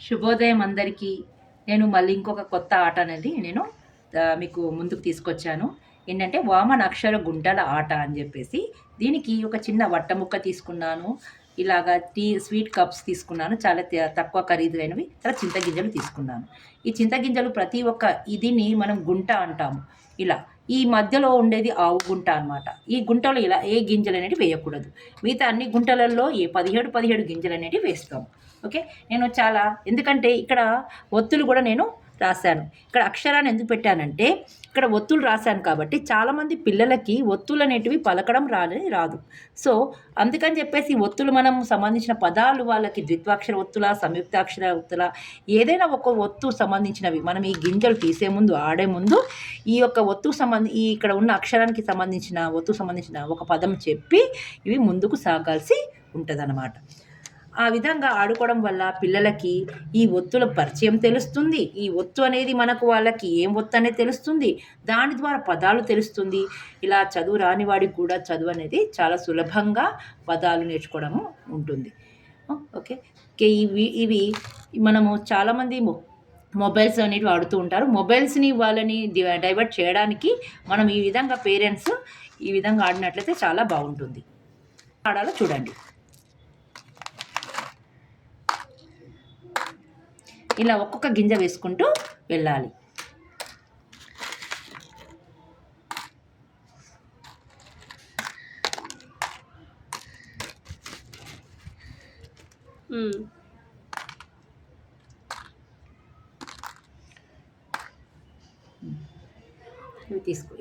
శుభోదయం అందరికీ. నేను మళ్ళీ ఇంకొక కొత్త ఆట అనేది నేను మీకు ముందుకు తీసుకొచ్చాను. ఏంటంటే వామన అక్షర గుంటల ఆట అని చెప్పేసి. దీనికి ఒక చిన్న వట్ట ముక్క తీసుకున్నాను. ఇలాగా స్వీట్ కప్స్ తీసుకున్నాను. చాలా తక్కువ ఖరీదైనవి. తర్వాత చింతగింజలు తీసుకున్నాను. ఈ చింతగింజలు ప్రతి ఒక్క ఇదిని మనం గుంట అంటాము. ఇలా ఈ మధ్యలో ఉండేది ఆవు గుంట అనమాట. ఈ గుంటలో ఇలా ఏ గింజలు అనేవి వేయకూడదు. మిగతా అన్ని గుంటలలో 17 గింజలు అనేవి వేస్తాము. ఓకే, నేను ఎందుకంటే ఇక్కడ ఒత్తులు కూడా నేను రాశాను. ఇక్కడ అక్షరాన్ని ఎందుకు పెట్టానంటే ఇక్కడ ఒత్తులు రాశాను కాబట్టి చాలామంది పిల్లలకి ఒత్తులు అనేటివి పలకడం రాదు. సో అందుకని చెప్పేసి ఒత్తులు మనం సంబంధించిన పదాలు వాళ్ళకి ద్విత్వాక్షర ఒత్తుల, సంయుక్తాక్షర ఒత్తుల, ఏదైనా ఒక ఒత్తు సంబంధించినవి మనం ఈ గింజలు తీసే ముందు ఆడే ముందు ఈ యొక్క ఒత్తుకు ఇక్కడ ఉన్న అక్షరానికి సంబంధించిన ఒత్తుకు సంబంధించిన ఒక పదం చెప్పి ఇవి ముందుకు సాగాల్సి ఉంటుందన్నమాట. ఆ విధంగా ఆడుకోవడం వల్ల పిల్లలకి ఈ ఒత్తుల పరిచయం తెలుస్తుంది. ఈ ఒత్తు అనేది వాళ్ళకి ఏం ఒత్తు అనేది తెలుస్తుంది. దాని ద్వారా పదాలు తెలుస్తుంది. ఇలా చదువు రాని వాడికి కూడా చదువు అనేది చాలా సులభంగా పదాలు నేర్చుకోవడము ఉంటుంది. ఓకే, ఇవి మనము చాలామంది మొబైల్స్ అనేవి వాడుతూ ఉంటారు. మొబైల్స్ని వాళ్ళని డైవర్ట్ చేయడానికి మనం ఈ విధంగా పేరెంట్స్ ఈ విధంగా ఆడినట్లయితే చాలా బాగుంటుంది. ఆడాలో చూడండి. ఇలా ఒక్కొక్క గింజ వేసుకుంటూ వెళ్ళాలి.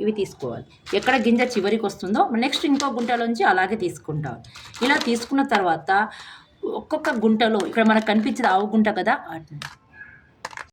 ఇవి తీసుకోవాలి. ఎక్కడ గింజ చివరికి వస్తుందో నెక్స్ట్ ఇంకో గుంటలోంచి అలాగే తీసుకుంటాం. ఇలా తీసుకున్న తర్వాత ఒక్కొక్క గుంటలో ఇక్కడ మనకు కనిపించేది ఆవు గుంట కదా,